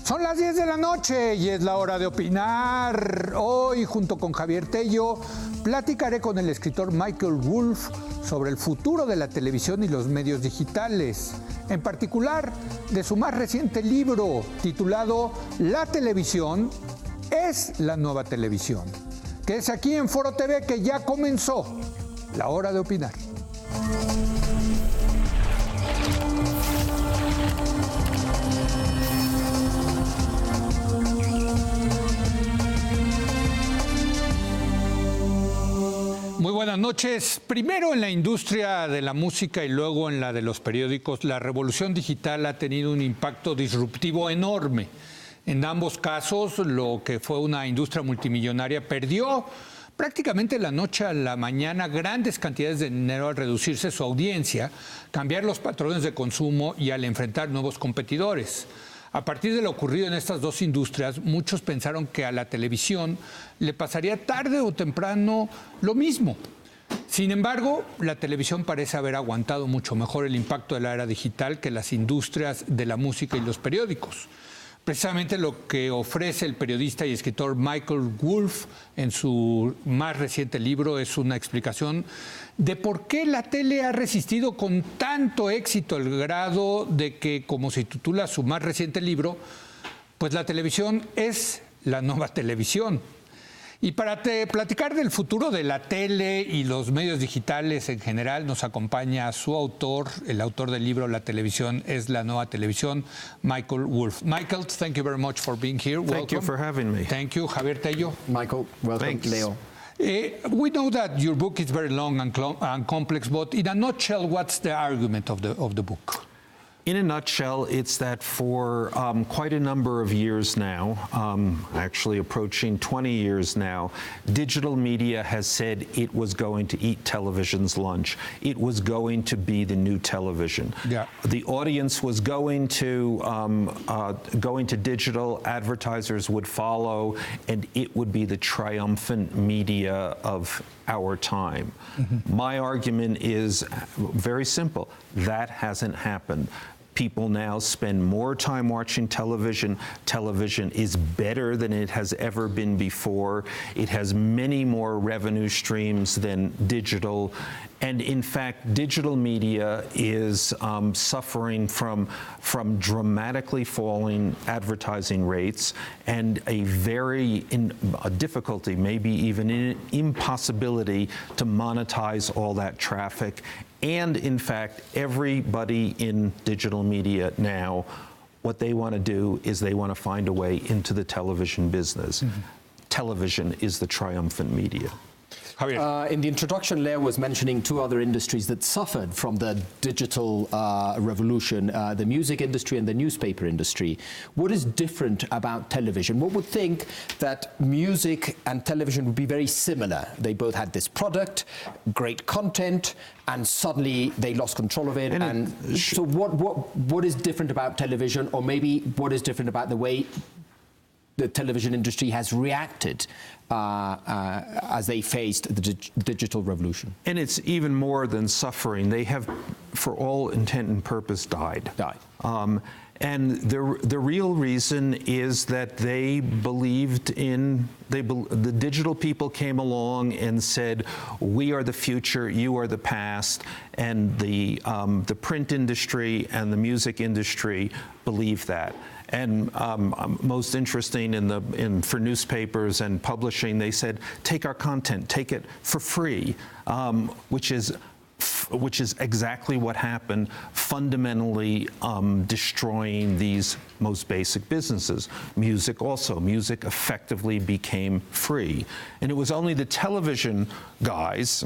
Son las 10 de la noche y es la hora de opinar. Hoy, junto con Javier Tello, platicaré con el escritor Michael Wolff sobre el futuro de la televisión y los medios digitales. En particular, de su más reciente libro, titulado La televisión es la nueva televisión, que es aquí en Foro TV, que ya comenzó la hora de opinar. Muy buenas noches. Primero en la industria de la música y luego en la de los periódicos, la revolución digital ha tenido un impacto disruptivo enorme. En ambos casos, lo que fue una industria multimillonaria perdió prácticamente de la noche a la mañana grandes cantidades de dinero al reducirse su audiencia, cambiar los patrones de consumo y al enfrentar nuevos competidores. A partir de lo ocurrido en estas dos industrias, muchos pensaron que a la televisión le pasaría tarde o temprano lo mismo. Sin embargo, la televisión parece haber aguantado mucho mejor el impacto de la era digital que las industrias de la música y los periódicos. Precisamente lo que ofrece el periodista y escritor Michael Wolff en su más reciente libro es una explicación de por qué la tele ha resistido con tanto éxito el grado de que, como se titula su más reciente libro, pues la televisión es la nueva televisión. Y para platicar del futuro de la tele y los medios digitales en general, nos acompaña su autor, el autor del libro La televisión es la nueva televisión, Michael Wolff. Michael, thank you very much for being here. Thank you for having me. Thank you, Javier Tello. Michael, welcome. Thanks. Leo. We know that your book is very long and complex, but in a nutshell, what's the argument of the book? In a nutshell, it's that for quite a number of years now, actually approaching 20 years now, digital media has said it was going to eat television's lunch. It was going to be the new television. Yeah. The audience was going to digital, advertisers would follow, and it would be the triumphant media of our time. Mm-hmm. My argument is very simple. That hasn't happened. People now spend more time watching television. Television is better than it has ever been before. It has many more revenue streams than digital. And in fact, digital media is suffering from dramatically falling advertising rates and a very difficulty, maybe even an impossibility to monetize all that traffic. And in fact, everybody in digital media now, what they want to do is they want to find a way into the television business. Mm-hmm. Television is the triumphant media. In the introduction, Leo was mentioning two other industries that suffered from the digital revolution, the music industry and the newspaper industry. What is different about television? One would think that music and television would be very similar. They both had this product, great content, and suddenly they lost control of it. So what is different about television, or maybe what is different about the way the television industry has reacted as they faced the digital revolution? And it's even more than suffering. They have, for all intent and purpose, died. And the real reason is that they believed in, the digital people came along and said, we are the future, you are the past, and the print industry and the music industry believe that. And most interesting for newspapers and publishing, they said, take our content, take it for free, which is exactly what happened, fundamentally destroying these most basic businesses. Music also. Music effectively became free. And it was only the television guys,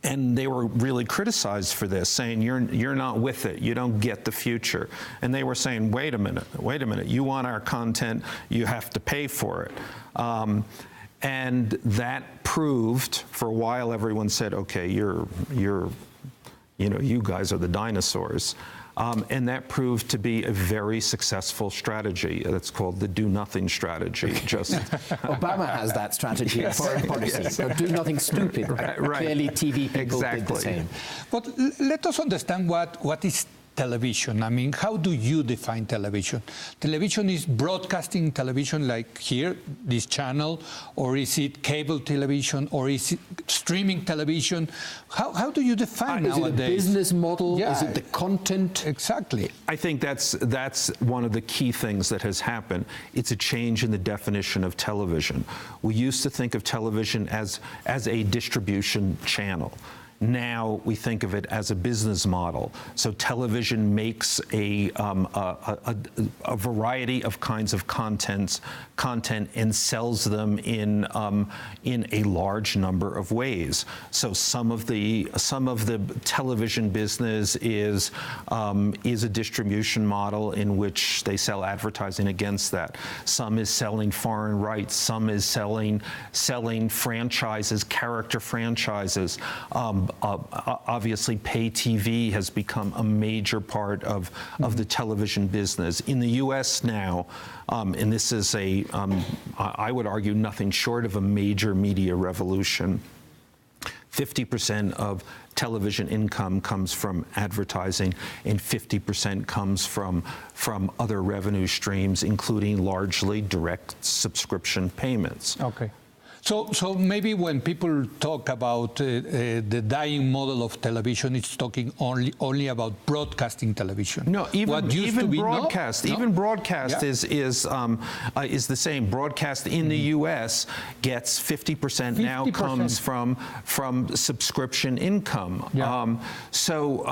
and they were really criticized for this, saying, you're not with it, you don't get the future. And they were saying, wait a minute, you want our content, you have to pay for it. And that proved, for a while, everyone said, okay, you guys are the dinosaurs. And that proved to be a very successful strategy. That's called the do-nothing strategy. Just Obama has that strategy in foreign policy. Yes. So do nothing stupid. Right. Clearly, TV people did the same. But let us understand what is television? I mean, how do you define television? Television is broadcasting television like here, this channel, or is it cable television, or is it streaming television? How do you define Is nowadays? it a business model? Yeah, is it the content? Exactly. I think that's one of the key things that has happened. It's a change in the definition of television. We used to think of television as a distribution channel. Now we think of it as a business model. So television makes a variety of kinds of content and sells them in a large number of ways. So some of the television business is a distribution model in which they sell advertising against that. Some is selling foreign rights. Some is selling franchises, character franchises. Obviously, pay TV has become a major part of the television business. In the U.S. now, and this is I would argue, nothing short of a major media revolution, 50% of television income comes from advertising, and 50% comes from other revenue streams, including largely direct subscription payments. Okay. So maybe when people talk about the dying model of television, it's talking only about broadcasting television. No, even broadcast. No? Even broadcast Yeah. is the same. Broadcast in the U.S. gets 50% now 50%. comes from subscription income. Yeah. So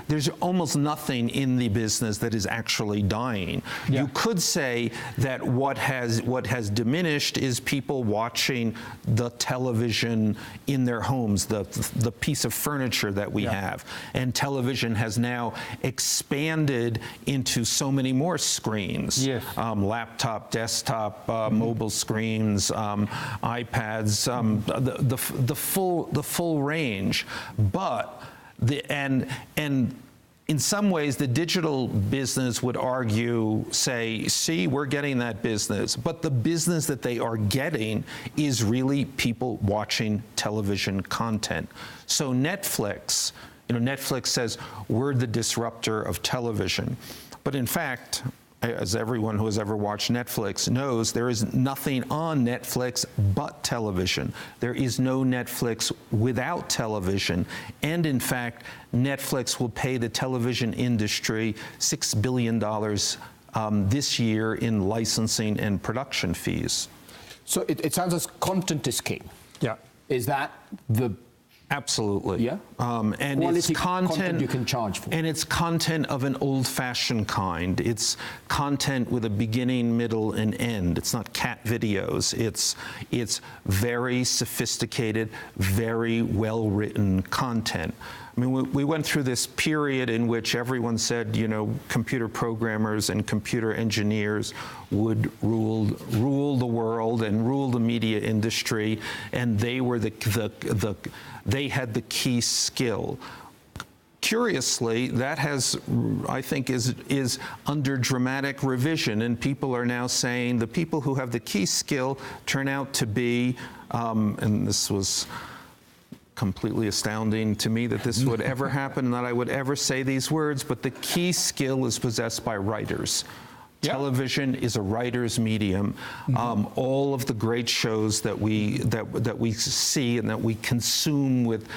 there's almost nothing in the business that is actually dying. Yeah. You could say that what has diminished is people watching the television in their homes, the piece of furniture that we have. And television has now expanded into so many more screens. Yes. Laptop, desktop, mobile screens, iPads, the full range. But in some ways, the digital business would argue, say, see, we're getting that business. But the business that they are getting is really people watching television content. So Netflix says, we're the disruptor of television. But in fact, as everyone who has ever watched Netflix knows, there is nothing on Netflix but television. There is no Netflix without television. And in fact, Netflix will pay the television industry $6 billion this year in licensing and production fees. So it sounds as content is king. Yeah. Is that the... Absolutely. Yeah. And Quality it's content you can charge for. And it's content of an old-fashioned kind. It's content with a beginning, middle, and end. It's not cat videos. It's very sophisticated, very well-written content. I mean, we went through this period in which everyone said, computer programmers and computer engineers would rule the world and rule the media industry, and they were they had the key skill. Curiously, that I think is under dramatic revision, and people are now saying the people who have the key skill turn out to be, and this was completely astounding to me that this would ever happen, and that I would ever say these words, but the key skill is possessed by writers. Yeah. Television is a writer's medium. All of the great shows that we see and that we consume with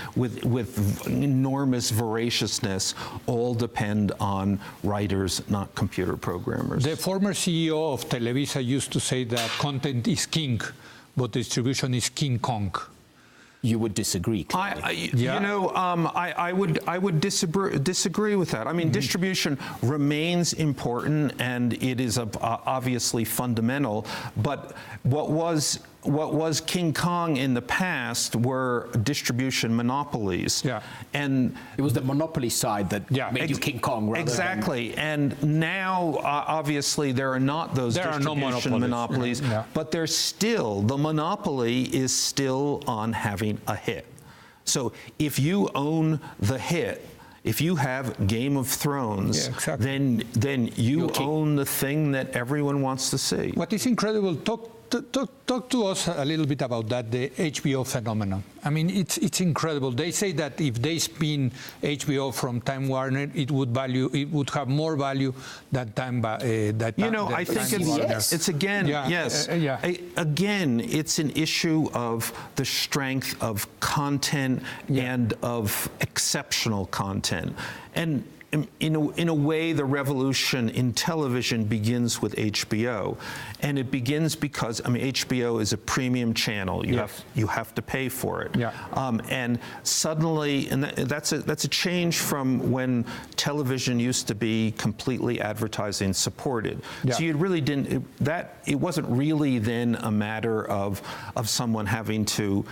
enormous voraciousness all depend on writers, not computer programmers. The former CEO of Televisa used to say that content is king, but distribution is King Kong. You would disagree. I would disagree with that. I mean, distribution remains important, and it is obviously fundamental. But what was King Kong in the past were distribution monopolies. Yeah. And it was the monopoly side that made you King Kong. Rather exactly. And now, obviously, there are not those distribution monopolies, but there's still, the monopoly is still on having a hit. So if you own the hit, if you have Game of Thrones, then you own the thing that everyone wants to see. What is incredible, talk to us a little bit about that, the HBO phenomenon. I mean, it's incredible. They say that if they spin HBO from Time Warner, it would have more value than Time. I think it's again, again, it's an issue of the strength of content and of exceptional content. And in a way, the revolution in television begins with HBO, and it begins because HBO is a premium channel. You have to pay for it. And suddenly, and that's a change from when television used to be completely advertising supported. So you really didn't. It wasn't really then a matter of someone having to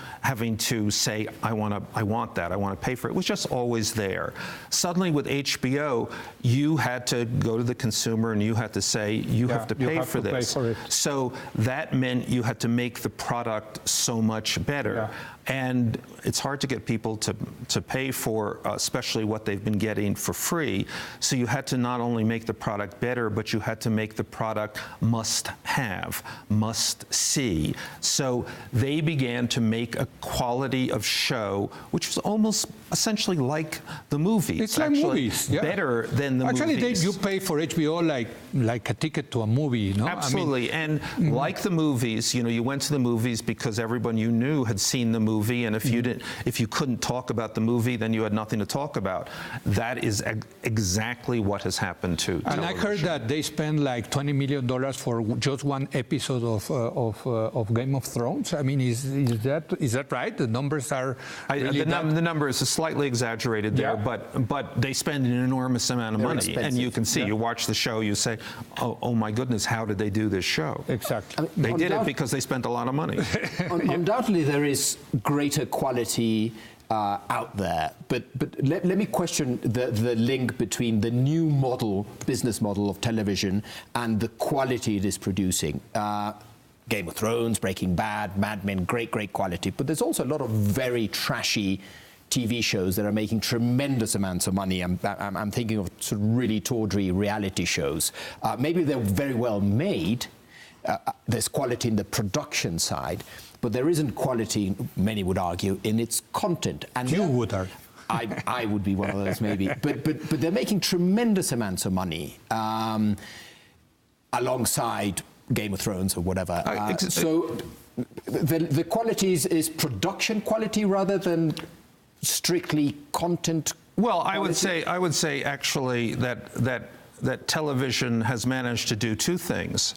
say, I want that, I want to pay for it. It was just always there. Suddenly with HBO, you had to go to the consumer and you had to say, you have to pay for this. So that meant you had to make the product so much better. And it's hard to get people to pay for, especially what they've been getting for free. So you had to not only make the product better, but you had to make the product must have, must see. So they began to make a quality of show, which was almost essentially like the movies. It's like movies, better than the movies. Actually, you pay for HBO like a ticket to a movie, no? Absolutely, and like the movies, you went to the movies because everyone you knew had seen the movie, and if you couldn't talk about the movie, then you had nothing to talk about. That is exactly what has happened to television. And I heard that they spent like $20 million for just one episode of Game of Thrones. I mean, is that right? The numbers are really the number is slightly exaggerated there, but they spend an enormous amount of money, and you can see. You watch the show, you say, oh my goodness, how did they do this show? Exactly. They did it because they spent a lot of money. Undoubtedly, there is greater quality out there, but let me question the link between the new business model of television and the quality it is producing. Game of Thrones, Breaking Bad, Mad Men, great quality, but there's also a lot of very trashy TV shows that are making tremendous amounts of money. I'm thinking of sort of really tawdry reality shows. Maybe they're very well made. There's quality in the production side, but there isn't quality, many would argue, in its content. And you would argue. I would be one of those, maybe. But they're making tremendous amounts of money alongside Game of Thrones or whatever. So the quality is production quality rather than strictly content. Well, I would say actually that television has managed to do two things.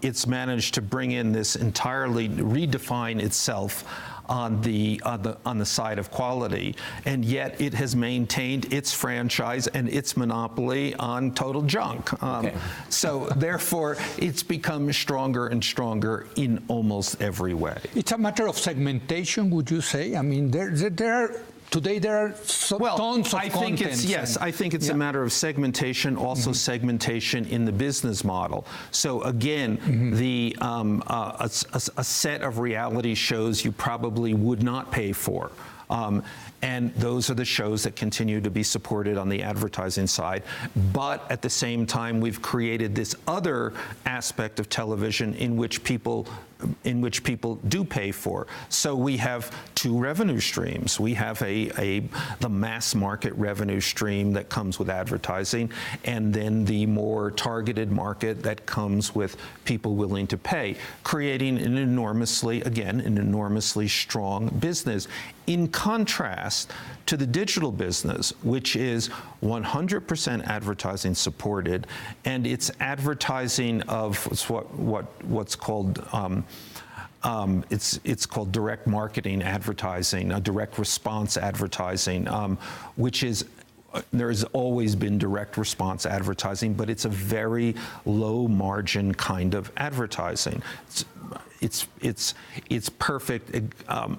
It's managed to bring in this entirely redefine itself on the side of quality, and yet it has maintained its franchise and its monopoly on total junk. So therefore, it's become stronger and stronger in almost every way. It's a matter of segmentation, would you say? I mean, today there are tons of content. I think it's a matter of segmentation, also segmentation in the business model. So again, a set of reality shows you probably would not pay for. And those are the shows that continue to be supported on the advertising side. But at the same time, we've created this other aspect of television in which people do pay for. So we have two revenue streams. We have the mass market revenue stream that comes with advertising, and then the more targeted market that comes with people willing to pay, creating an enormously strong business. In contrast to the digital business, which is 100% advertising supported, and it's advertising of what's called it's called direct marketing advertising, direct response advertising, which is. There has always been direct response advertising, but it's a very low margin kind of advertising. Its perfect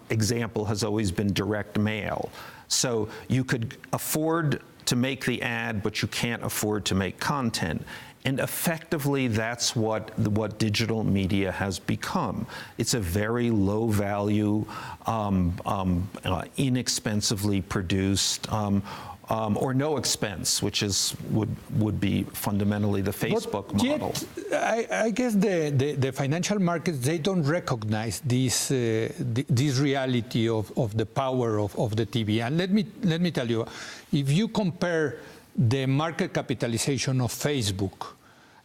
example has always been direct mail. So you could afford to make the ad, but you can't afford to make content. And effectively, that's what digital media has become. It's a very low value, inexpensively produced, or no expense, which would be fundamentally the Facebook model. Yet, I guess the financial markets, they don't recognize this reality of the power of the TV. And let me tell you, if you compare the market capitalization of Facebook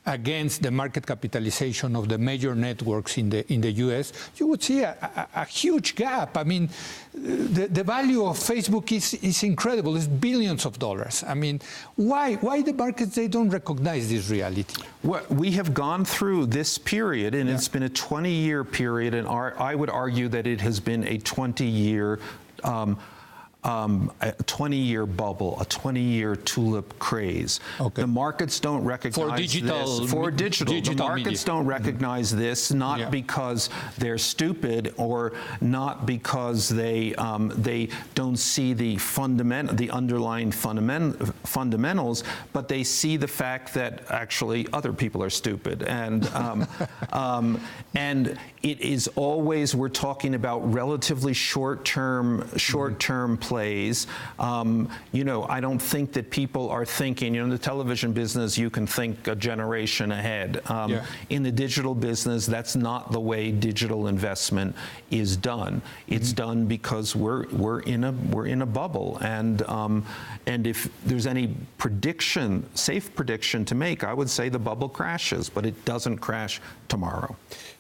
against the market capitalization of the major networks in the U.S., you would see a huge gap. I mean, the value of Facebook is incredible. It's billions of dollars. I mean, why the markets, they don't recognize this reality? Well, we have gone through this period, and it's been a 20-year period, and I would argue that it has been a 20-year a 20-year bubble, a 20-year tulip craze. Okay. The markets don't recognize this. For digital. The markets don't recognize this, not because they're stupid or not because they don't see the underlying fundamentals, but they see the fact that actually other people are stupid. And and it is always, we're talking about relatively short-term plays. You know, I don't think that people are thinking, you know, in the television business, you can think a generation ahead. In the digital business, that's not the way digital investment is done. It's done because we're in a bubble, and if there's any safe prediction to make, I would say the bubble crashes, but it doesn't crash tomorrow.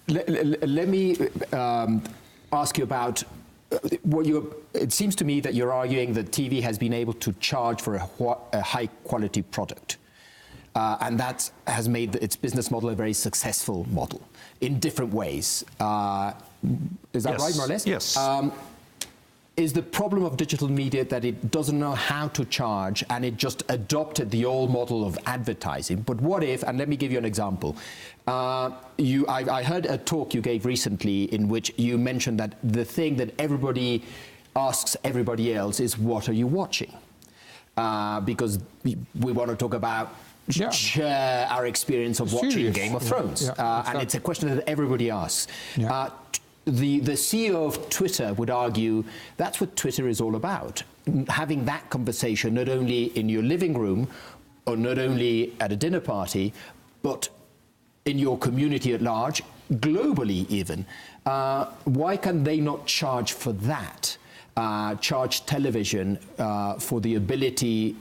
Let me ask you about it seems to me that you're arguing that TV has been able to charge for a high-quality product, and that has made its business model a very successful model in different ways. Is that right, more or less? Yes. Is the problem of digital media that it doesn't know how to charge and it just adopted the old model of advertising? But what if, and let me give you an example. I heard a talk you gave recently in which you mentioned that the thing that everybody asks everybody else is, what are you watching? Because we want to talk about share our experience of watching Game of Thrones. And it's a question that everybody asks. The CEO of Twitter would argue that's what Twitter is all about. Having that conversation not only in your living room or not only at a dinner party, but in your community at large, globally even. Why can they not charge for that? Charge television for the ability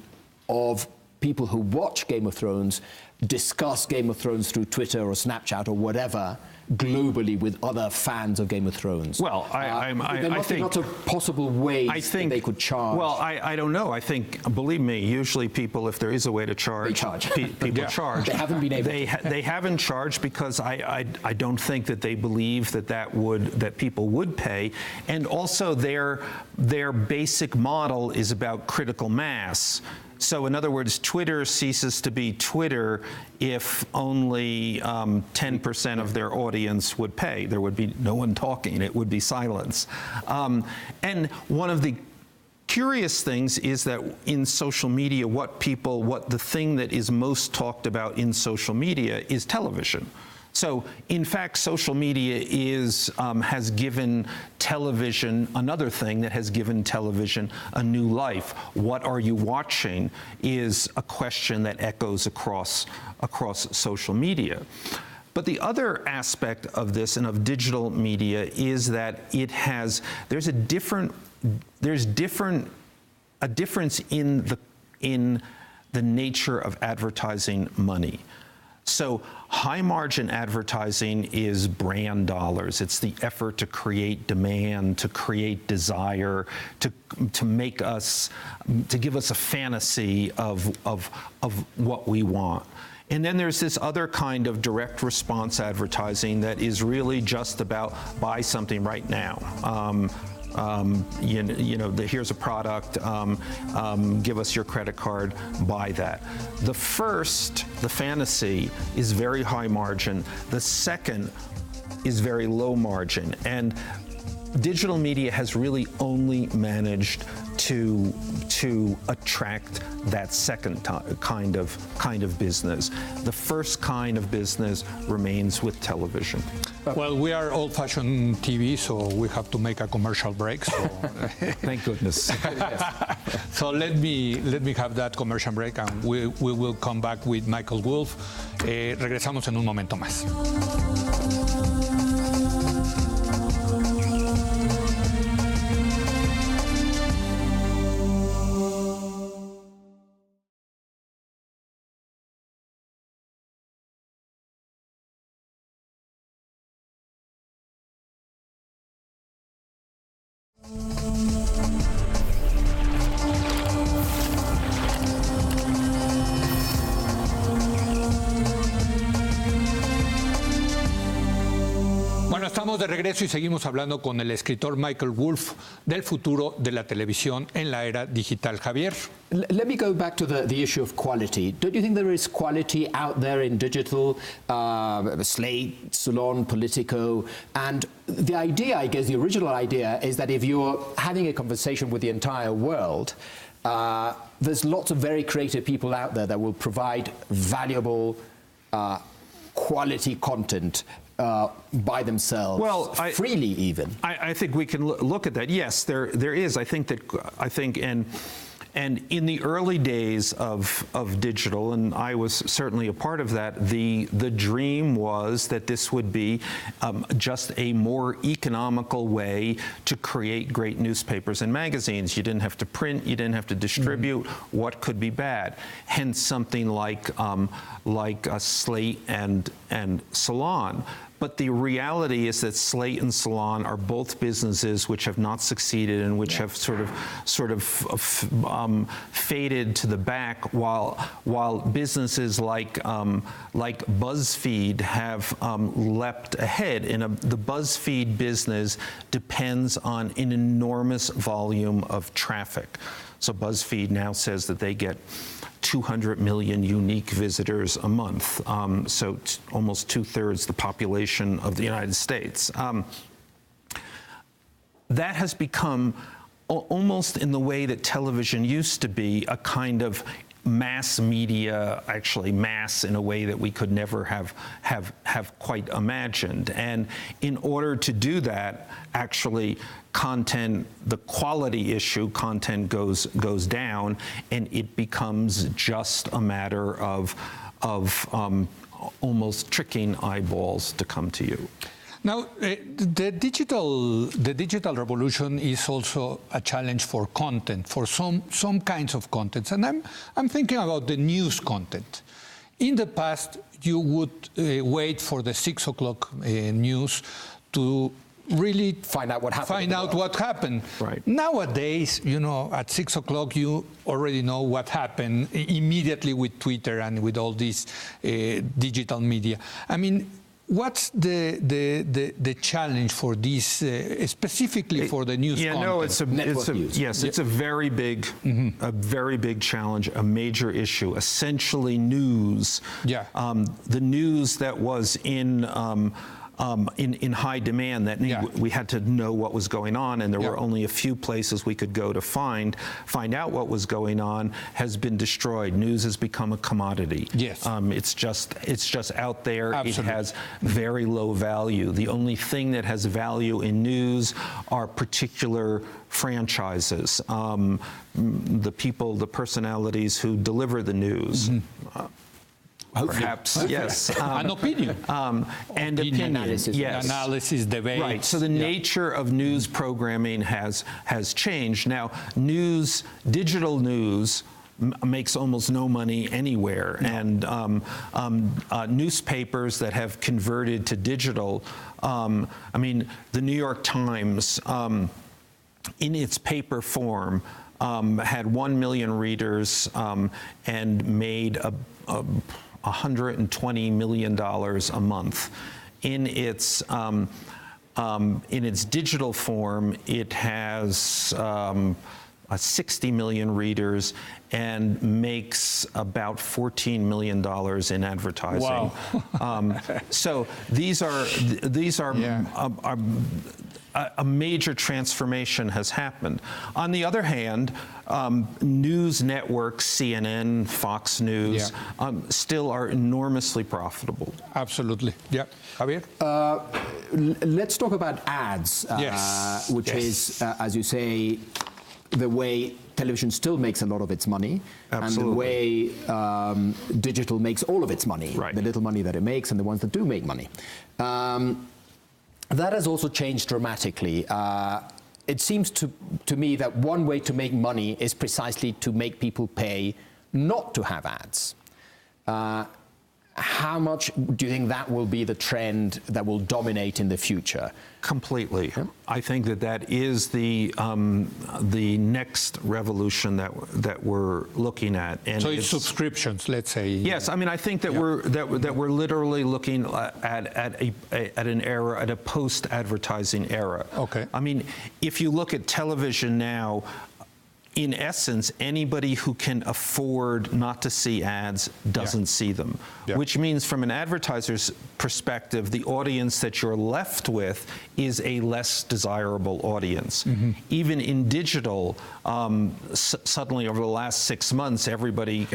of people who watch Game of Thrones, discuss Game of Thrones through Twitter or Snapchat or whatever, globally with other fans of Game of Thrones? Well, there must be lots of possible ways that they could charge. Well, I don't know. I think, believe me, usually people, if there is a way to charge, people charge. They haven't been able. They haven't charged because I don't think that they believe that people would pay, and also their basic model is about critical mass. So in other words, Twitter ceases to be Twitter if only 10% of their audience would pay. There would be no one talking. It would be silence. And one of the curious things is that in social media, the thing that is most talked about in social media is television. So, in fact, social media has given television, another thing that has given television a new life. What are you watching is a question that echoes across social media. But the other aspect of this and of digital media is that there's a difference in the nature of advertising money. So high-margin advertising is brand dollars. It's the effort to create demand, to create desire, to give us a fantasy of what we want. And then there's this other kind of direct response advertising that is really just about buy something right now. Here's a product, give us your credit card, buy that. The first, the fantasy, is very high margin. The second is very low margin. And digital media has really only managed to attract that second kind of business. The first kind of business remains with television. Well, we are old-fashioned TV, so we have to make a commercial break. So. Thank goodness. So let me have that commercial break, and we will come back with Michael Wolff. Regresamos en un momento más. Bueno, estamos de regreso y seguimos hablando con el escritor Michael Wolff del futuro de la televisión en la era digital. Javier. Let me go back to the issue of quality. Don't you think there is quality out there in digital, Slate, Salon, Politico? And the idea, I guess, the original idea is that if you're having a conversation with the entire world, there's lots of very creative people out there that will provide valuable, quality content by themselves, freely even. I think we can look at that. Yes, there is. I think and in the early days of digital, and I was certainly a part of that, the dream was that this would be just a more economical way to create great newspapers and magazines. You didn't have to print, you didn't have to distribute. What could be bad? Hence something like Slate and Salon. But the reality is that Slate and Salon are both businesses which have not succeeded and which have sort of faded to the back, while businesses like BuzzFeed have leapt ahead. The BuzzFeed business depends on an enormous volume of traffic. So BuzzFeed now says that they get 200 million unique visitors a month, so almost 2/3 the population of the United States. That has become almost in the way that television used to be, a kind of mass media, actually mass in a way that we could never have quite imagined. And in order to do that, actually content, the quality issue, content goes down, and it becomes just a matter of almost tricking eyeballs to come to you. Now, the digital revolution is also a challenge for content, for some kinds of content, and I'm thinking about the news content. In the past, you would wait for the 6 o'clock news to really find out what happened. Right. Nowadays, at 6 o'clock, you already know what happened immediately with Twitter and with all these digital media. I mean, what's the challenge for this, specifically for the news content? No, it's a very big, a very big challenge, a major issue. Essentially, news. Yeah. The news that was in high demand, that we had to know what was going on, and there were only a few places we could go to find out what was going on, has been destroyed. News has become a commodity. Yes. It's just out there. Absolutely. It has very low value. The only thing that has value in news are particular franchises, the people, the personalities who deliver the news. Perhaps, yes. An opinion. And opinion, analysis. Yes. Analysis, debate. Right, so the nature of news programming has changed. Now, digital news makes almost no money anywhere. And newspapers that have converted to digital, the New York Times, in its paper form, had 1 million readers and made $120 million a month. In its digital form, it has 60 million readers and makes about $14 million in advertising. Wow. So these are a major transformation has happened. On the other hand, news networks, CNN, Fox News, still are enormously profitable. Absolutely. Yeah. Javier? Let's talk about ads, which is, as you say, the way television still makes a lot of its money, Absolutely. and the way digital makes all of its money, Right. the little money that it makes and the ones that do make money. That has also changed dramatically. It seems to me that one way to make money is precisely to make people pay not to have ads. How much do you think that will be the trend that will dominate in the future? Completely. I think that is the next revolution that we're looking at. And So it's subscriptions, let's say. Yes, I mean I think that we're literally looking at an era, at a post-advertising era. Okay. I mean, if you look at television now, in essence, anybody who can afford not to see ads doesn't see them, which means from an advertiser's perspective, the audience that you're left with is a less desirable audience. Even in digital, suddenly over the last 6 months, everybody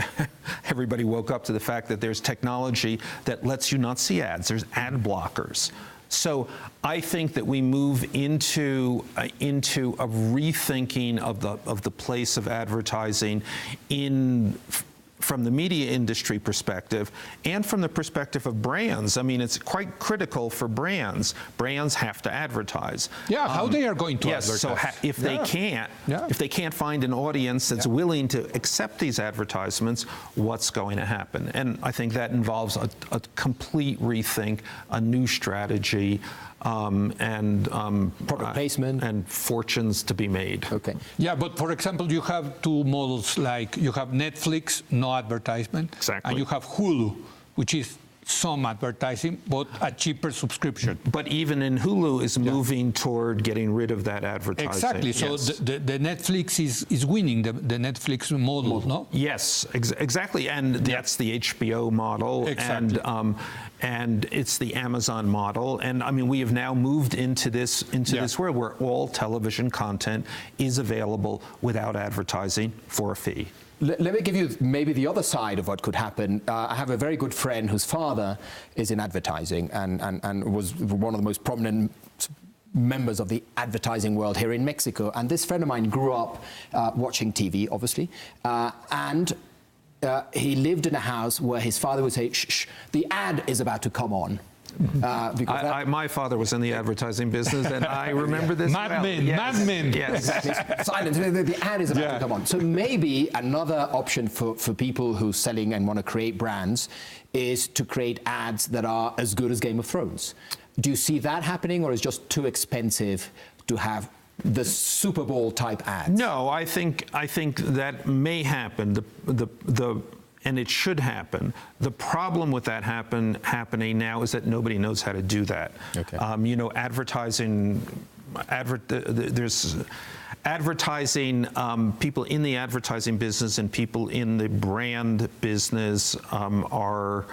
woke up to the fact that there's technology that lets you not see ads. There's ad blockers. So I think that we move into a rethinking of the place of advertising from the media industry perspective and from the perspective of brands. I mean, it's quite critical for brands. Brands have to advertise. Yeah, how they are going to advertise. So if they can't find an audience that's willing to accept these advertisements, what's going to happen? And I think that involves a complete rethink, a new strategy, and product placement and fortunes to be made. Okay. Yeah, but for example, you have two models, like you have Netflix, no advertisement, Exactly. and you have Hulu, which is some advertising, but a cheaper subscription. But even in Hulu is moving toward getting rid of that advertising. Exactly. So Yes. the Netflix is winning the Netflix model, no? Yes, exactly, and that's the HBO model, Exactly. and it's the Amazon model, and I mean we have now moved into this world where all television content is available without advertising for a fee. Let me give you maybe the other side of what could happen. I have a very good friend whose father is in advertising and was one of the most prominent members of the advertising world here in Mexico. And this friend of mine grew up watching TV, obviously, and he lived in a house where his father would say, shh, shh, the ad is about to come on. My father was in the advertising business, and I remember this Mad Men. Yes. Exactly. Silence. The ad is about to come on. So maybe another option for people who are selling and want to create brands is to create ads that are as good as Game of Thrones. Do you see that happening, or is it just too expensive to have the Super Bowl type ads? No, I think that may happen. And it should happen. The problem with that happening now is that nobody knows how to do that. Okay. Advertising, there's advertising, people in the advertising business and people in the brand business are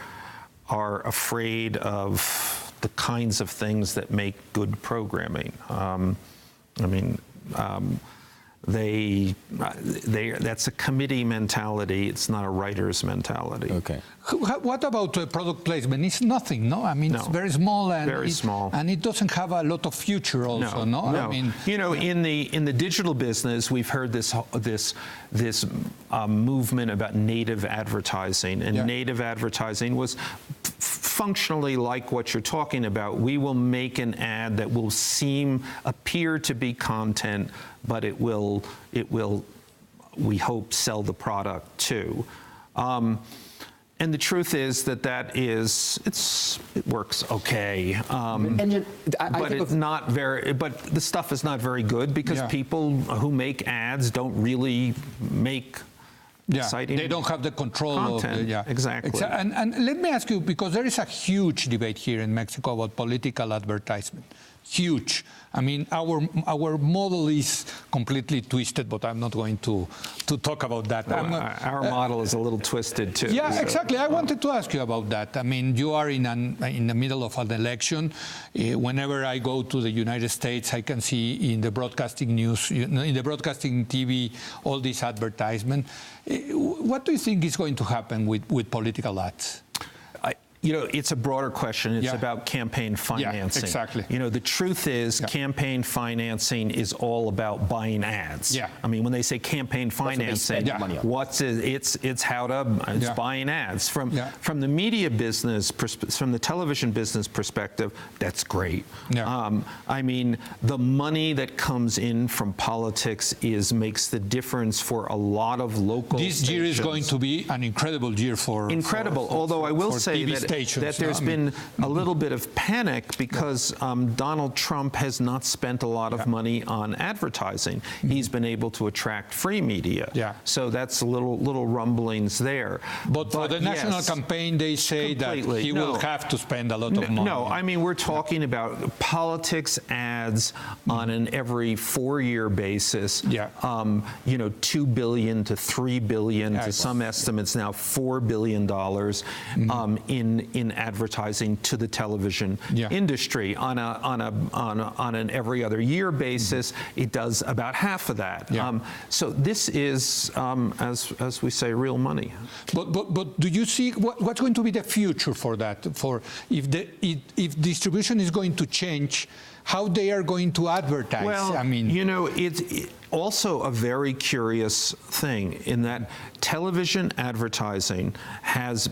afraid of the kinds of things that make good programming. That's a committee mentality. It's not a writer's mentality. Okay. What about product placement? It's nothing, no? I mean, No. it's very small, and Very small. and it doesn't have a lot of future also, no? No. I mean, in the digital business, we've heard this movement about native advertising, and native advertising was functionally like what you're talking about. We will make an ad that will appear to be content, but it will, we hope, sell the product too. And the truth is that it works okay, but it's not very. But the stuff is not very good because people who make ads don't really make exciting. They don't have the control content. of the, Exactly. And let me ask you, because there is a huge debate here in Mexico about political advertisement. Huge. I mean, our model is completely twisted, but I'm not going to talk about that. Our model is a little twisted too. Yeah, exactly. I wanted to ask you about that. I mean, you are in the middle of an election. Whenever I go to the United States, I can see in the broadcasting news, in the broadcasting TV, all this advertisement. What do you think is going to happen with political ads? You know, it's a broader question. It's about campaign financing. Yeah, exactly. You know, the truth is campaign financing is all about buying ads. Yeah. I mean, when they say campaign financing, it's how to, it's buying ads. From the media business, from the television business perspective, that's great. Yeah. I mean, the money that comes in from politics makes the difference for a lot of local This year is stations. going to be an incredible year for although I will say that there's been a little bit of panic because Donald Trump has not spent a lot of money on advertising. He's been able to attract free media. Yeah. So that's little rumblings there. But for the national campaign, they say that he will have to spend a lot of money. No, I mean, we're talking about politics ads on an every 4-year basis. Yeah. You know, $2 billion to $3 billion to some estimates now $4 billion in advertising to the television industry. On an every other year basis, it does about half of that. Yeah. So this is, as we say, real money. But do you see what's going to be the future for that? For if distribution is going to change, how they are going to advertise? Well, I mean, you know, it's also a very curious thing in that television advertising has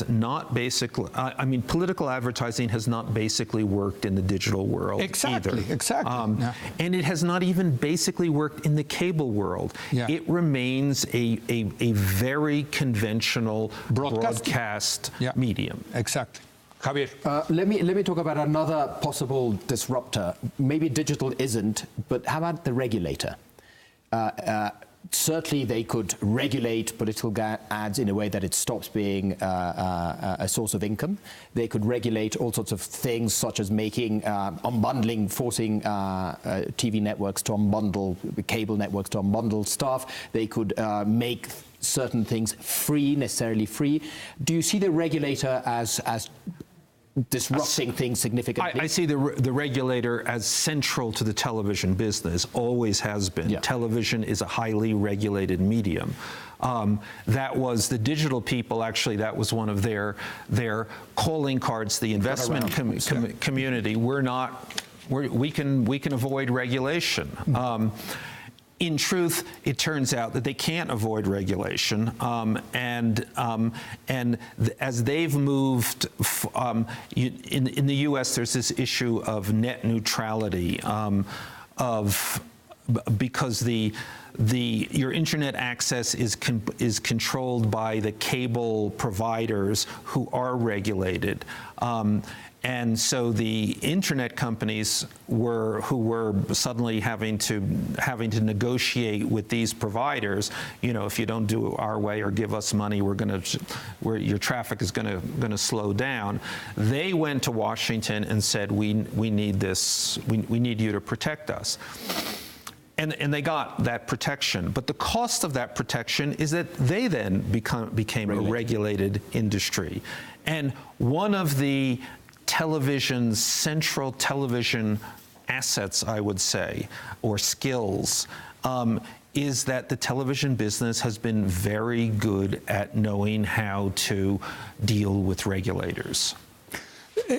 not basically, I mean, political advertising has not basically worked in the digital world either. Exactly. And it has not even basically worked in the cable world. Yeah. It remains a very conventional broadcast medium. Exactly. Javier. Let me talk about another possible disruptor. Maybe digital isn't, but how about the regulator? Certainly, they could regulate political ads in a way that it stops being a source of income. They could regulate all sorts of things, such as making unbundling, forcing TV networks to unbundle, cable networks to unbundle stuff. They could make certain things free, necessarily free. Do you see the regulator as disrupting things significantly? I see the regulator as central to the television business, always has been. Yeah. Television is a highly regulated medium. That was the digital people, actually, that was one of their calling cards, the investment community. We can avoid regulation. In truth, it turns out that they can't avoid regulation, and as they've moved, in the U.S., there's this issue of net neutrality, because your internet access is controlled by the cable providers who are regulated. And so the internet companies who were suddenly having to negotiate with these providers. You know, if you don't do it our way or give us money, your traffic is gonna slow down. They went to Washington and said, we need this. We need you to protect us. And they got that protection. But the cost of that protection is that they then became a regulated industry. And one of the central television assets, I would say, or skills, is that the television business has been very good at knowing how to deal with regulators.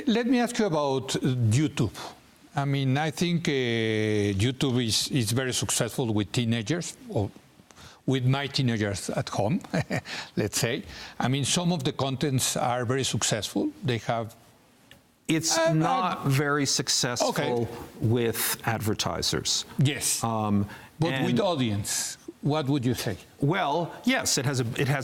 Let me ask you about YouTube. I mean, I think YouTube is very successful with teenagers, or with my teenagers at home, let's say. I mean, some of the contents are very successful. They have... It's not very successful with advertisers. Yes, but with audience, what would you say? Well, yes, it has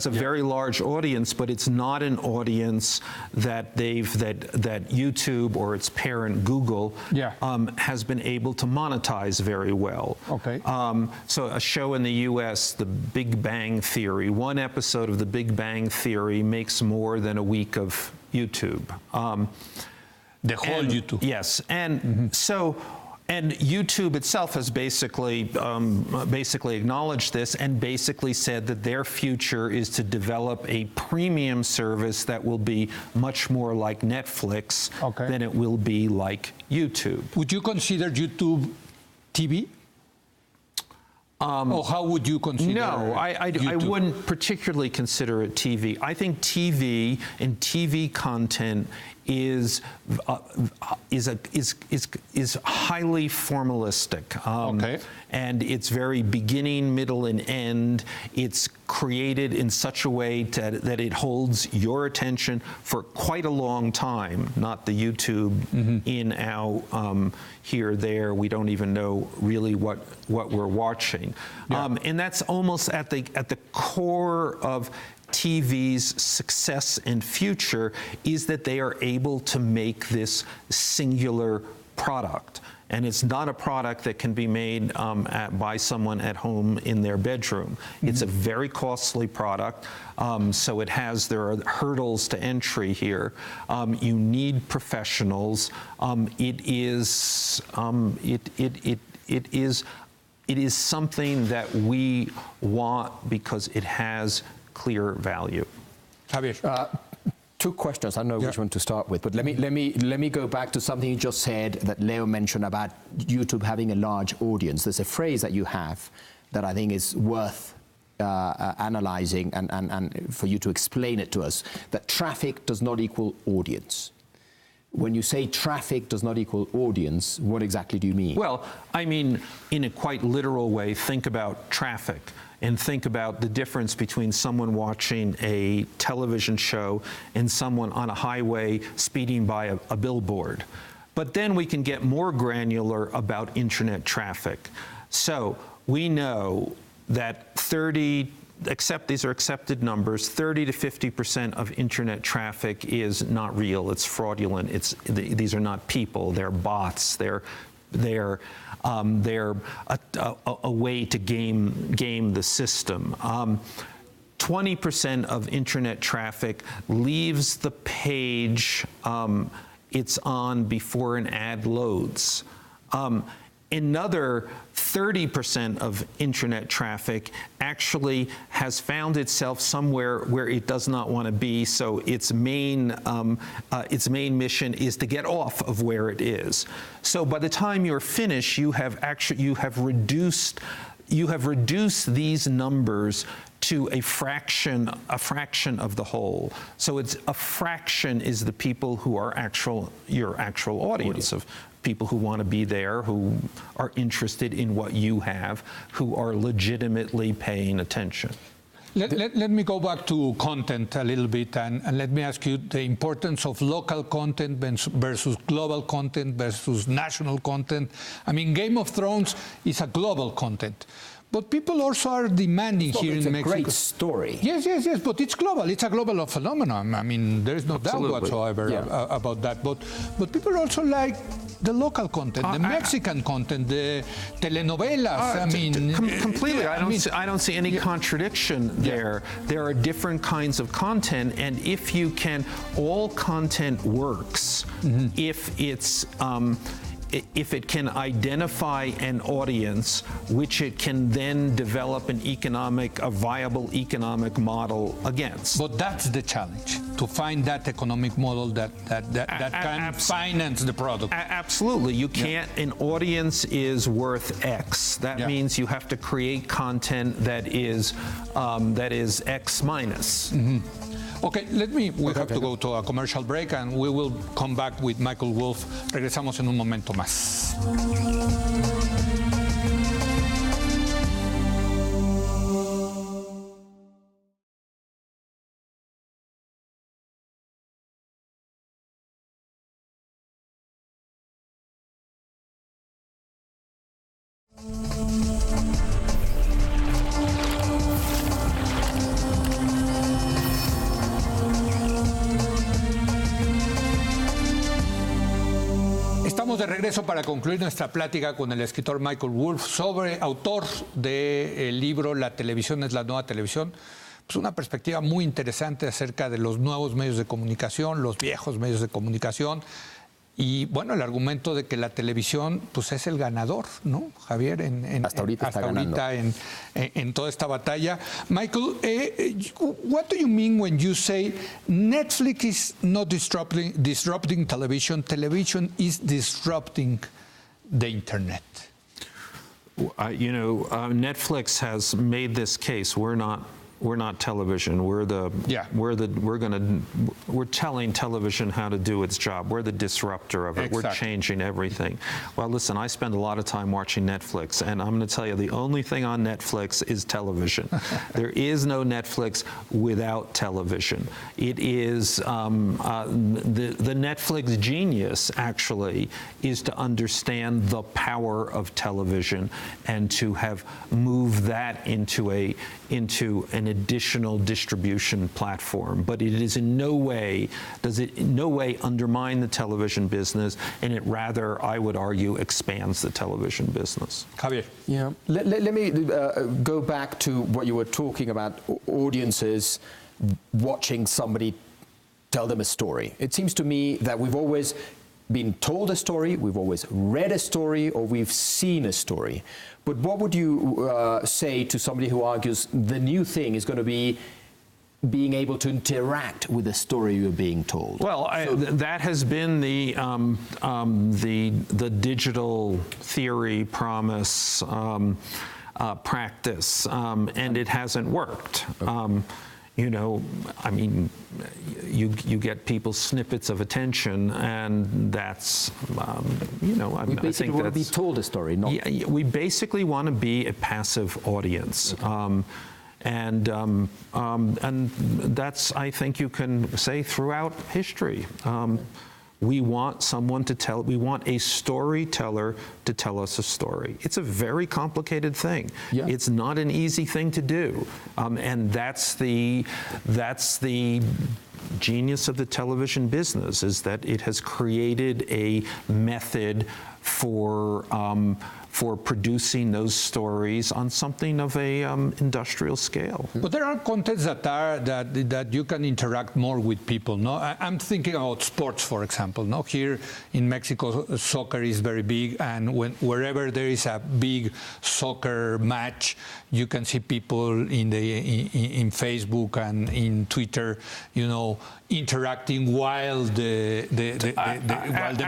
a very large audience, but it's not an audience that that YouTube or its parent Google has been able to monetize very well. Okay. So a show in the U.S., The Big Bang Theory, one episode of The Big Bang Theory makes more than a week of YouTube. The whole YouTube. Yes, and so. And YouTube itself has basically acknowledged this and basically said that their future is to develop a premium service that will be much more like Netflix than it will be like YouTube. Would you consider YouTube TV? Or how would you consider No, I wouldn't particularly consider it TV. I think TV and TV content is highly formalistic. Okay. And it's very beginning, middle, and end. It's created in such a way that it holds your attention for quite a long time, not the YouTube in, out, here, there. We don't even know really what we're watching. Yeah. And that's almost at the core of TV's success and future, is that they are able to make this singular product. And it's not a product that can be made by someone at home in their bedroom. It's a very costly product, so there are hurdles to entry here. You need professionals. It is something that we want because it has clear value. Javier. Two questions. I don't know which one to start with, but let me go back to something you just said that Leo mentioned about YouTube having a large audience. There's a phrase that you have that I think is worth analyzing and for you to explain it to us, that traffic does not equal audience. When you say traffic does not equal audience, what exactly do you mean? Well, I mean, in a quite literal way, think about traffic and think about the difference between someone watching a television show and someone on a highway speeding by a billboard. But then we can get more granular about internet traffic. So we know that these are accepted numbers, 30 to 50% of internet traffic is not real, it's fraudulent, these are not people, they're bots, they're a way to game the system. 20% of internet traffic leaves the page it's on before an ad loads. Another 30% of internet traffic actually has found itself somewhere where it does not want to be, so its main mission is to get off of where it is. So by the time you're finished, you have reduced these numbers to a fraction of the whole. So it's a fraction is the people who are your actual audience of people who want to be there, who are interested in what you have, who are legitimately paying attention. Let me go back to content a little bit, and let me ask you the importance of local content versus global content versus national content. I mean, Game of Thrones is a global content. But people also are demanding here in Mexico. It's a great story. Yes, but it's global. It's a global phenomenon. I mean, there is no doubt whatsoever about that. But people also like the local content, the Mexican content, the telenovelas. Completely. I don't see any contradiction there. There are different kinds of content, and if you can, all content works if it can identify an audience, which it can then develop a viable economic model against. But that's the challenge, to find that economic model that can finance the product. Absolutely. You can't, an audience is worth X. That means you have to create content that is X minus. Okay, we have to go to a commercial break, and we will come back with Michael Wolff. Regresamos en un momento más. Estamos de regreso para concluir nuestra plática con el escritor Michael Wolff, autor del libro La televisión es la nueva televisión. Pues una perspectiva muy interesante acerca de los nuevos medios de comunicación, los viejos medios de comunicación. Y bueno, el argumento de que la televisión pues es el ganador, ¿no, Javier? Hasta ahorita en toda esta batalla. Michael, what do you mean when you say Netflix is not disrupting television, television is disrupting the internet? Netflix has made this case. We're not television. We're telling television how to do its job. We're the disruptor of it. Exactly. We're changing everything. Well, listen, I spend a lot of time watching Netflix, and I'm going to tell you, the only thing on Netflix is television. There is no Netflix without television. It is the Netflix genius, actually, is to understand the power of television and to have moved that into an additional distribution platform. But it is in no way undermine the television business, and it rather, I would argue, expands the television business. Javier. Yeah. Let me go back to what you were talking about, audiences watching somebody tell them a story. It seems to me that we've always been told a story, we've always read a story, or we've seen a story. But what would you say to somebody who argues the new thing is going to be being able to interact with the story you're being told? Well, that has been the digital theory promise practice, and it hasn't worked. I mean, you get people snippets of attention, and that's, we basically want to be told a story, not... Yeah, we basically want to be a passive audience. Okay. And that's, I think you can say, throughout history. We want we want a storyteller to tell us a story. It's a very complicated thing. Yeah. It's not an easy thing to do. And that's the genius of the television business, is that it has created a method for producing those stories on something of a industrial scale. But there are contents that you can interact more with people. No, I'm thinking about sports, for example. No, here in Mexico, soccer is very big, and wherever there is a big soccer match, you can see people in Facebook and in Twitter, interacting while the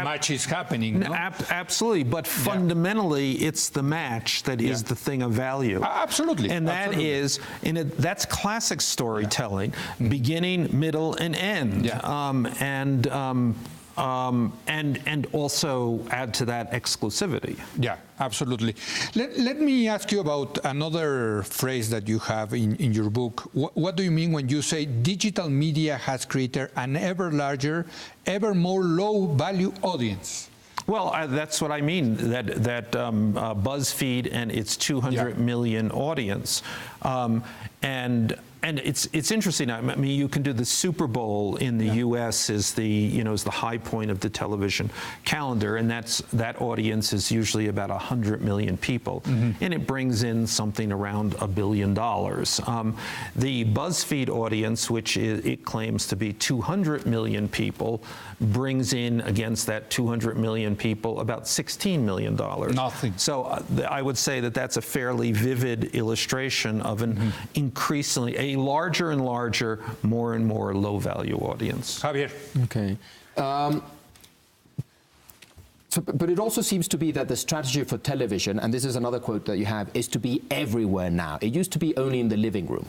match is happening. No? Absolutely, but fundamentally, it's the match that is the thing of value. Absolutely, and that's classic storytelling, beginning, middle, and end. And also add to that exclusivity. Yeah, absolutely. Let me ask you about another phrase that you have in your book. What do you mean when you say digital media has created an ever larger, ever more low-value audience? Well, that's what I mean, that BuzzFeed and its 200 million audience, and it's interesting. I mean, you can do the Super Bowl in the U.S. is the high point of the television calendar, and that audience is usually about 100 million people, and it brings in something around $1 billion. The BuzzFeed audience, which it claims to be 200 million people, brings in against that 200 million people about $16 million. Nothing. So I would say that that's a fairly vivid illustration of an increasingly a larger and larger, more and more low-value audience. Javier. Okay. But it also seems to be that the strategy for television, and this is another quote that you have, is to be everywhere now. It used to be only in the living room.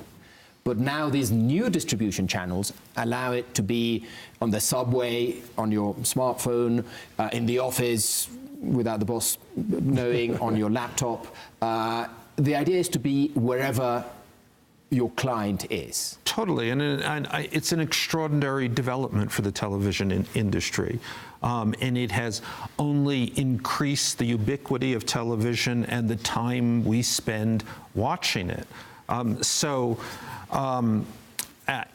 But now these new distribution channels allow it to be on the subway, on your smartphone, in the office, without the boss knowing, on your laptop. The idea is to be wherever your client is. Totally, and it's an extraordinary development for the television industry. And it has only increased the ubiquity of television and the time we spend watching it.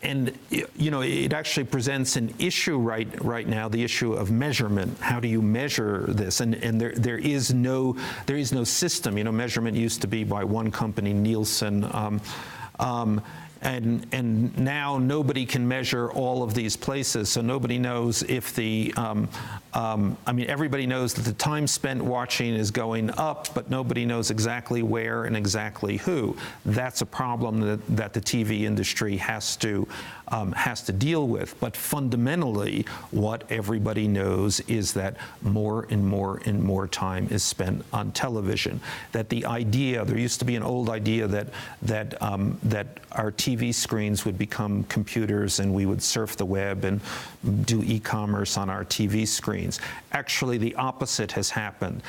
And it actually presents an issue right now, the issue of measurement. How do you measure this? And there is no system. Measurement used to be by one company, Nielsen. and now nobody can measure all of these places, so nobody knows if the I mean, everybody knows that the time spent watching is going up, but nobody knows exactly where and exactly who. That's a problem that the TV industry has to deal with. But fundamentally, what everybody knows is that more and more and more time is spent on television. That the idea, there used to be an old idea that our TV screens would become computers and we would surf the web and do e-commerce on our TV screens. Actually, the opposite has happened.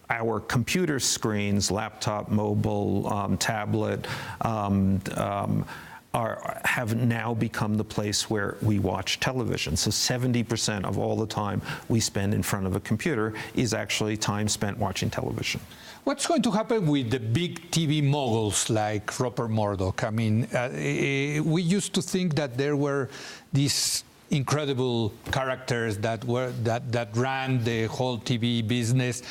Our computer screens, laptop, mobile, tablet, have now become the place where we watch television. So 70% of all the time we spend in front of a computer is actually time spent watching television. What's going to happen with the big TV moguls like Rupert Murdoch? I mean, we used to think that there were these incredible characters that ran the whole TV business.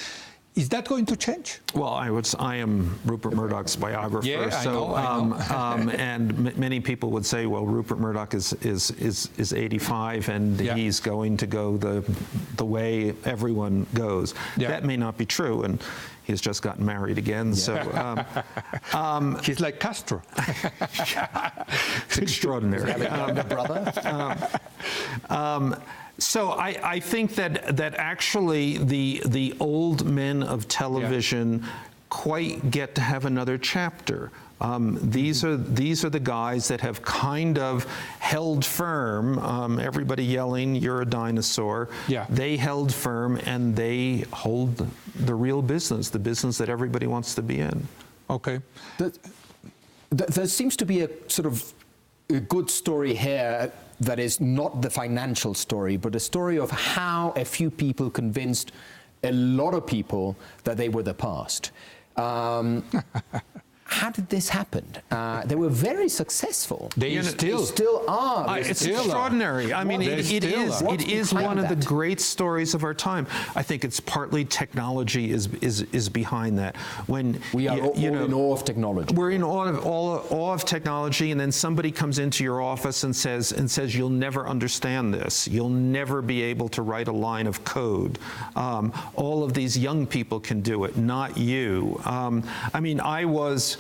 Is that going to change? Well, I am Rupert Murdoch's biographer, yeah, so I know. and many people would say, well, Rupert Murdoch is 85 and yeah. he's going to go the way everyone goes. Yeah. That may not be true, and he's just gotten married again. Yeah. So he's like Castro. It's extraordinary. Younger brother. So I think that actually the old men of television quite get to have another chapter. These are the guys that have kind of held firm. Everybody yelling, "You're a dinosaur." Yeah. They held firm, and they hold the real business, the business that everybody wants to be in. Okay. There seems to be a sort of a good story here that is not the financial story, but a story of how a few people convinced a lot of people that they were the past. How did this happen? They were very successful. They still are. It's extraordinary. I mean, it is one of the great stories of our time. I think it's partly technology is behind that. When we are all in awe of technology. We're in awe of technology, and then somebody comes into your office and says you'll never understand this. You'll never be able to write a line of code. All of these young people can do it, not you. I mean, I was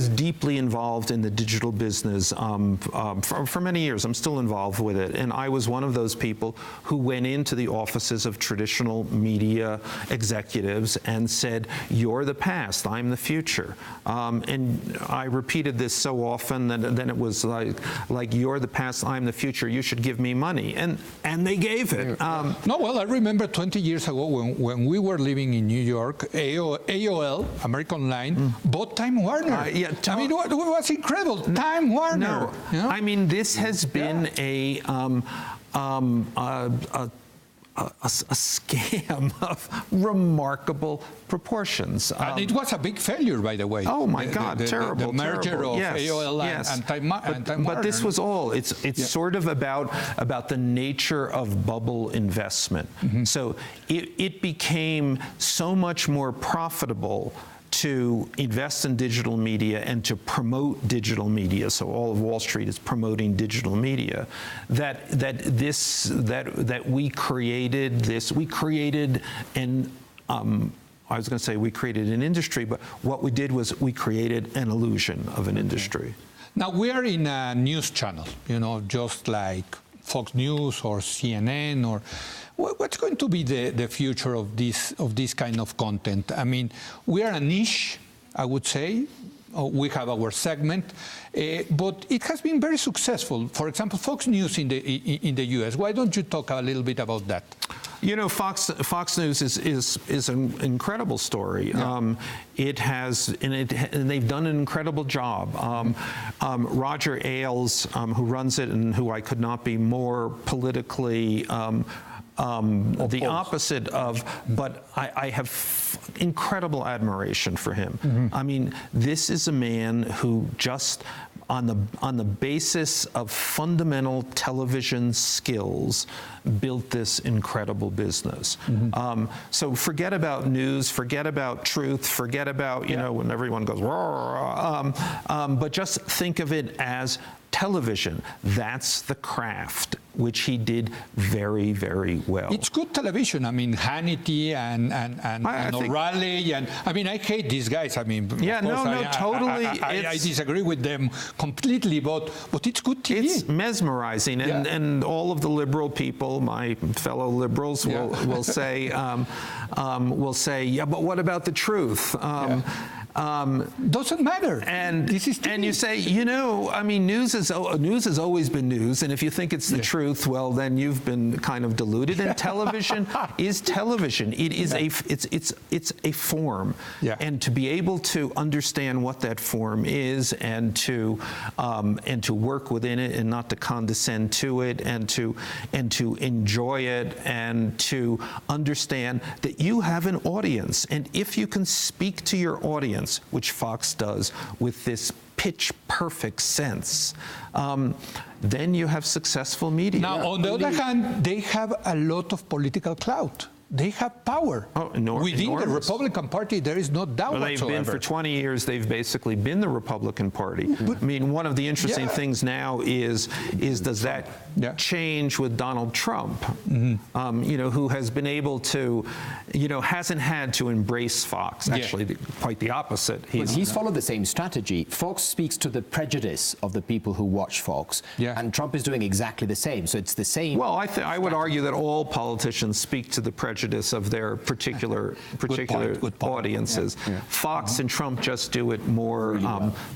deeply involved in the digital business for many years. I'm still involved with it. And I was one of those people who went into the offices of traditional media executives and said, "You're the past, I'm the future." And I repeated this so often that then it was like "You're the past, I'm the future, you should give me money." And they gave it. No, well, I remember 20 years ago when we were living in New York, AOL, American Online, bought Time Warner. I mean, it was incredible. Time Warner. No, you know? I mean, this has been a scam of remarkable proportions. And it was a big failure, by the way. Oh my God, terrible! The merger of AOL and Time Warner. But this was all. It's sort of about the nature of bubble investment. Mm-hmm. So it became so much more profitable to invest in digital media and to promote digital media. So all of Wall Street is promoting digital media. That we created this. We created an. I was going to say we created an industry, but what we did was we created an illusion of an industry. Now we are in a news channel, just like Fox News or CNN or. What's going to be the future of this kind of content? I mean, we are a niche, I would say. We have our segment, but it has been very successful. For example, Fox News in the U.S. Why don't you talk a little bit about that? Fox News is an incredible story. Yeah. It has, and they've done an incredible job. Roger Ailes, who runs it and who I could not be more politically the opposite of, but I have incredible admiration for him. Mm-hmm. I mean, this is a man who just on the basis of fundamental television skills, built this incredible business. So forget about news, forget about truth, forget about, you know, when everyone goes, but just think of it as television. That's the craft, which he did very, very well. It's good television. I mean, Hannity and O'Reilly, and I mean, I hate these guys. I mean, yeah, totally. I disagree with them completely, but it's good TV. It's mesmerizing, and all of the liberal people, my fellow liberals, will say, yeah, but what about the truth? Doesn't matter. And this is TV. And you say, you know, I mean, news has always been news, and if you think it's the truth, well, then you've been kind of deluded. And television is television. It is it's a form, and to be able to understand what that form is, and to work within it, and not to condescend to it, and to enjoy it, and to understand that you have an audience, and if you can speak to your audience, which Fox does with this pitch-perfect sense, then you have successful media. Now, on the other hand, they have a lot of political clout. They have power. Within the Republican Party, there is no doubt whatsoever. They've been for 20 years. They've basically been the Republican Party. I mean, one of the interesting things now is does that change with Donald Trump? You know, who has been able to, you know, hasn't had to embrace Fox. Actually, quite the opposite. He's followed the same strategy. Fox speaks to the prejudice of the people who watch Fox, and Trump is doing exactly the same. So it's the same. Well, I would argue that all politicians speak to the prejudice of their particular audiences. Fox and Trump just do it more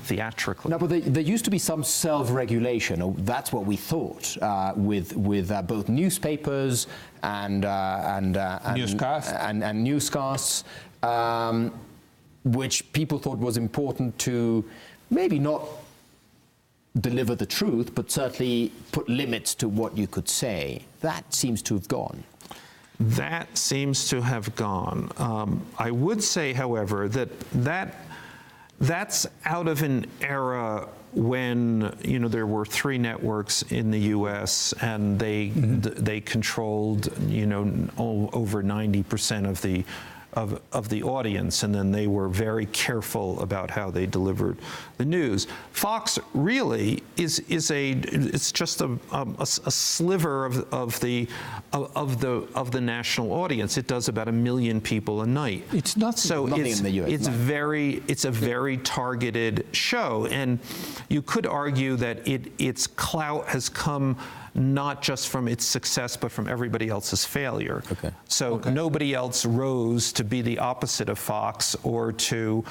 theatrically. No, but there used to be some self-regulation, or that's what we thought, with both newspapers and newscasts, which people thought was important to maybe not deliver the truth, but certainly put limits to what you could say. That seems to have gone. That seems to have gone. I would say, however, that's out of an era when, you know, there were 3 networks in the U.S. and they controlled, you know, over 90% of the audience, and then they were very careful about how they delivered the news. Fox really is it's just a sliver of the national audience. It does about 1 million people a night. It's not so nothing it's, in the US. It's a very targeted show, and you could argue that its clout has come not just from its success, but from everybody else's failure. So nobody else rose to be the opposite of Fox, or to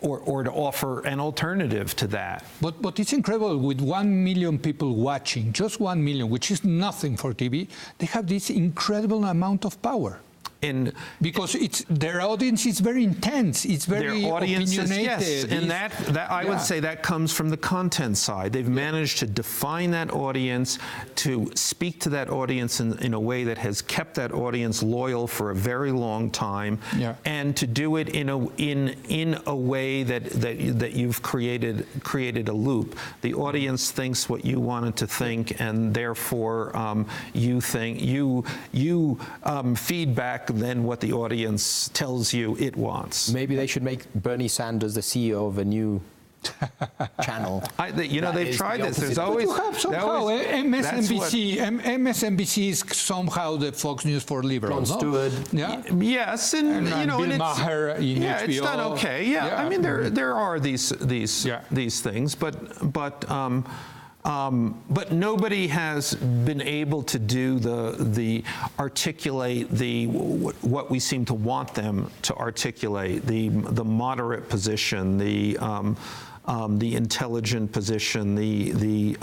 offer an alternative to that. But it's incredible, with 1 million people watching, just 1 million, which is nothing for TV, they have this incredible amount of power. Because their audience is very intense, it's very opinionated. Yes, and that I would say that comes from the content side. They've managed to define that audience, to speak to that audience in a way that has kept that audience loyal for a very long time, and to do it in a way that you've created a loop. The audience thinks what you want it to think, and therefore you feedback then what the audience tells you it wants. Maybe they should make Bernie Sanders the CEO of a new channel. They've tried this. There's always... But you have somehow MSNBC is somehow the Fox News for liberals. Jon Stewart. Yes, and Bill Maher in HBO. It's done okay. I mean, there are these things, but nobody has been able to do articulate what we seem to want them to articulate, the moderate position, the intelligent position, the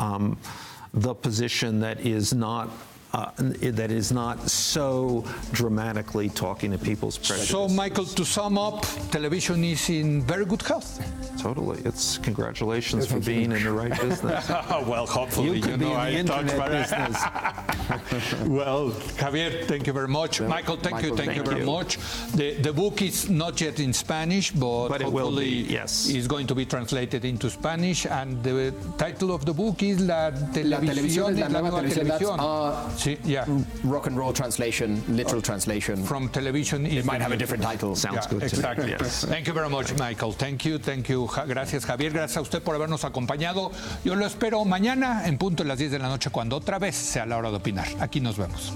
position that is not so dramatically talking to people's prejudice. So, Michael, to sum up, television is in very good health. Totally. It's congratulations for being in the right business. Well, hopefully, you could be in the internet business. Well, Javier, thank you very much. Michael, thank you very much. The book is not yet in Spanish, but it will hopefully be, yes. is going to be translated into Spanish. And the title of the book is La televisión es la nueva televisión. Sí, yeah. Rock and roll translation, literal translation. From television. It might have a different title. Sounds good. Exactly. Yes. Thank you very much, Michael. Thank you. Gracias, Javier. Gracias a usted por habernos acompañado. Yo lo espero mañana en punto de las 10 de la noche, cuando otra vez sea la hora de opinar. Aquí nos vemos.